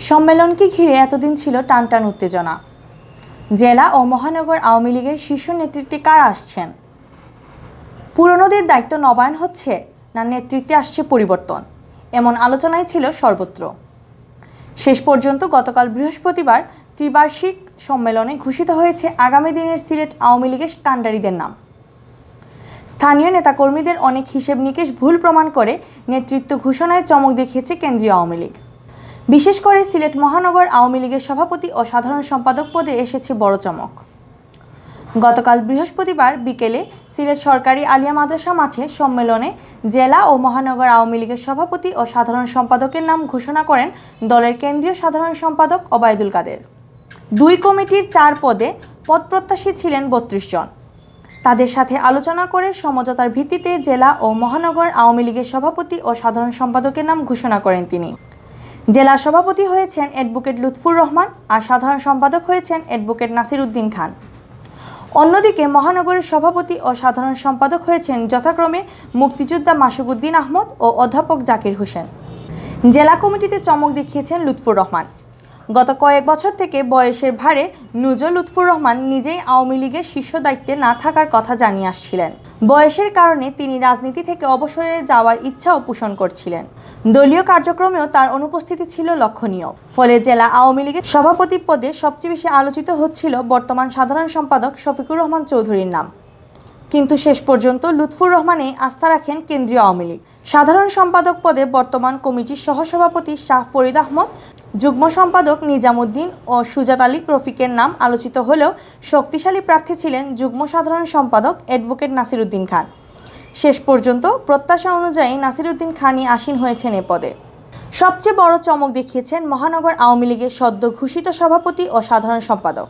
সম্মেলনকে ঘিরে এতদিন ছিল টানটান উত্তেজনা। জেলা ও মহানগর আওয়ামী লীগের শীর্ষ নেতৃত্বে কারা আসছেন? পুরনোদের দায়িত্ব নবায়ন হচ্ছে না নেতৃত্বে আসছে পরিবর্তন, এমন আলোচনাই ছিল সর্বত্র। শেষ পর্যন্ত গতকাল বৃহস্পতিবার ত্রিবার্ষিক সম্মেলনে ঘোষিত হয়েছে আগামী দিনের সিলেট আওয়ামী লীগের কাণ্ডারিদের নাম। স্থানীয় নেতাকর্মীদের অনেক হিসেব নিকেশ ভুল প্রমাণ করে নেতৃত্ব ঘোষণায় চমক দেখিয়েছে কেন্দ্রীয় আওয়ামী লীগ। বিশেষ করে সিলেট মহানগর আওয়ামী লীগের সভাপতি ও সাধারণ সম্পাদক পদে এসেছে বড় চমক। গতকাল বৃহস্পতিবার বিকেলে সিলেট সরকারি আলিয়া মাদ্রাসা মাঠে সম্মেলনে জেলা ও মহানগর আওয়ামী লীগের সভাপতি ও সাধারণ সম্পাদকের নাম ঘোষণা করেন দলের কেন্দ্রীয় সাধারণ সম্পাদক ওবায়দুল কাদের। দুই কমিটির 4 পদে পদপ্রত্যাশী ছিলেন 32 জন। তাদের সাথে আলোচনা করে সমঝোতার ভিত্তিতে জেলা ও মহানগর আওয়ামী লীগের সভাপতি ও সাধারণ সম্পাদকের নাম ঘোষণা করেন তিনি। জেলা সভাপতি হয়েছেন অ্যাডভোকেট লুৎফুর রহমান আর সাধারণ সম্পাদক হয়েছেন অ্যাডভোকেট নাসির উদ্দিন খান। অন্যদিকে মহানগরের সভাপতি ও সাধারণ সম্পাদক হয়েছেন যথাক্রমে মুক্তিযোদ্ধা মাসুক উদ্দিন আহমদ ও অধ্যাপক জাকির হোসেন। জেলা কমিটিতে চমক দেখিয়েছেন লুৎফুর রহমান। গত কয়েক বছর থেকে বয়সের ভারে নুজো লুৎফুর রহমান নিজেই আওয়ামী লীগের শীর্ষ দায়িত্বে না থাকার কথা জানিয়ে আসছিলেন। বয়সের কারণে তিনি রাজনীতি থেকে অবসরে যাওয়ার ইচ্ছাও পোষণ করছিলেন। দলীয় কার্যক্রমেও তার অনুপস্থিতি ছিল লক্ষণীয়। ফলে জেলা আওয়ামী লীগের সভাপতি পদে সবচেয়ে বেশি আলোচিত হচ্ছিল বর্তমান সাধারণ সম্পাদক শফিকুর রহমান চৌধুরীর নাম। কিন্তু শেষ পর্যন্ত লুৎফুর রহমানে আস্থা রাখেন কেন্দ্রীয় আওয়ামী লীগ। সাধারণ সম্পাদক পদে বর্তমান কমিটির সহসভাপতি শাহ ফরিদ আহমদ, যুগ্ম সম্পাদক নিজামুদ্দিন ও সুজাত আলী রফিকের নাম আলোচিত হলেও শক্তিশালী প্রার্থী ছিলেন যুগ্ম সাধারণ সম্পাদক অ্যাডভোকেট নাসির উদ্দিন খান। শেষ পর্যন্ত প্রত্যাশা অনুযায়ী নাসির উদ্দিন খানই আসীন হয়েছেন এ পদে। সবচেয়ে বড় চমক দেখিয়েছেন মহানগর আওয়ামী লীগের সদ্য ঘোষিত সভাপতি ও সাধারণ সম্পাদক।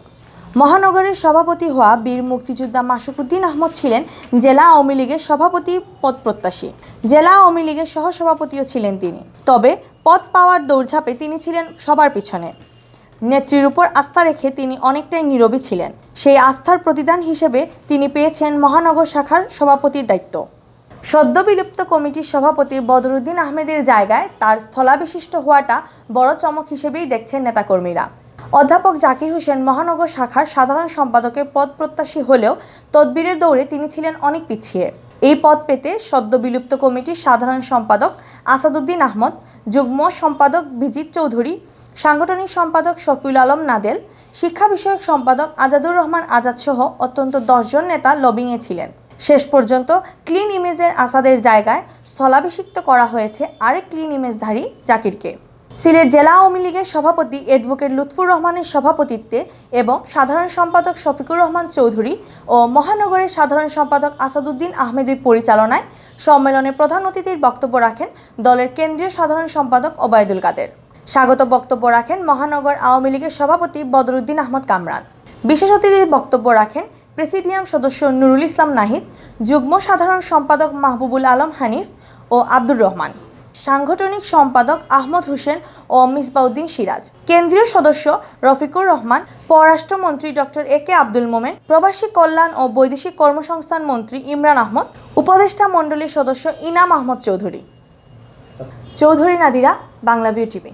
মহানগরের সভাপতি হওয়া বীর মুক্তিযোদ্ধা মাসুক উদ্দিন আহমদ ছিলেন জেলা আওয়ামী লীগের সভাপতি পদপ্রত্যাশী। জেলা আওয়ামী লীগের সহসভাপতিও ছিলেন তিনি। তবে পদ পাওয়ার দৌড়ঝাঁপে তিনি ছিলেন সবার পিছনে। নেত্রীর উপর আস্থা রেখে তিনি অনেকটাই নীরবই ছিলেন। সেই আস্থার প্রতিদান হিসেবে তিনি পেয়েছেন মহানগর শাখার সভাপতির দায়িত্ব। সদ্য বিলুপ্ত কমিটির সভাপতি বদরুদ্দিন আহমেদের জায়গায় তার স্থলাভিষিষ্ট হওয়াটা বড় চমক হিসেবেই দেখছেন নেতাকর্মীরা। অধ্যাপক জাকির হোসেন মহানগর শাখার সাধারণ সম্পাদকের পদ প্রত্যাশী হলেও তদবিরের দৌড়ে তিনি ছিলেন অনেক পিছিয়ে। এই পদ পেতে সদ্য বিলুপ্ত কমিটির সাধারণ সম্পাদক আসাদুদ্দিন আহমদ, যুগ্ম সম্পাদক বিজিত চৌধুরী, সাংগঠনিক সম্পাদক শফিউল আলম নাদেল, শিক্ষা বিষয়ক সম্পাদক আজাদুর রহমান আজাদ সহ অত্যন্ত 10 জন নেতা লবিংয়ে ছিলেন। শেষ পর্যন্ত ক্লিন ইমেজের আসাদের জায়গায় স্থলাভিষিক্ত করা হয়েছে আরেক ক্লিন ইমেজধারী জাকিরকে। সিলেট জেলা আওয়ামী লীগের সভাপতি অ্যাডভোকেট লুৎফুর রহমানের সভাপতিত্বে এবং সাধারণ সম্পাদক শফিকুর রহমান চৌধুরী ও মহানগরের সাধারণ সম্পাদক আসাদুদ্দিন আহমেদের পরিচালনায় সম্মেলনে প্রধান অতিথির বক্তব্য রাখেন দলের কেন্দ্রীয় সাধারণ সম্পাদক ওবায়দুল কাদের। স্বাগত বক্তব্য রাখেন মহানগর আওয়ামী লীগের সভাপতি বদরুদ্দিন আহমদ কামরান। বিশেষ অতিথির বক্তব্য রাখেন প্রেসিডিয়াম সদস্য নুরুল ইসলাম নাহিদ, যুগ্ম সাধারণ সম্পাদক মাহবুবুল আলম হানিফ ও আব্দুর রহমান, সাংগঠনিক সম্পাদক আহমদ হোসেন ও মিসবাউদ্দিন সিরাজ, কেন্দ্রীয় সদস্য রফিকুর রহমান, পররাষ্ট্রমন্ত্রী ডক্টর এ কে আব্দুল মোমেন, প্রবাসী কল্যাণ ও বৈদেশিক কর্মসংস্থান মন্ত্রী ইমরান আহমদ, উপদেষ্টা মণ্ডলীর সদস্য ইনাম আহমদ চৌধুরী। Chowdhury Nadira, Bangla view TV.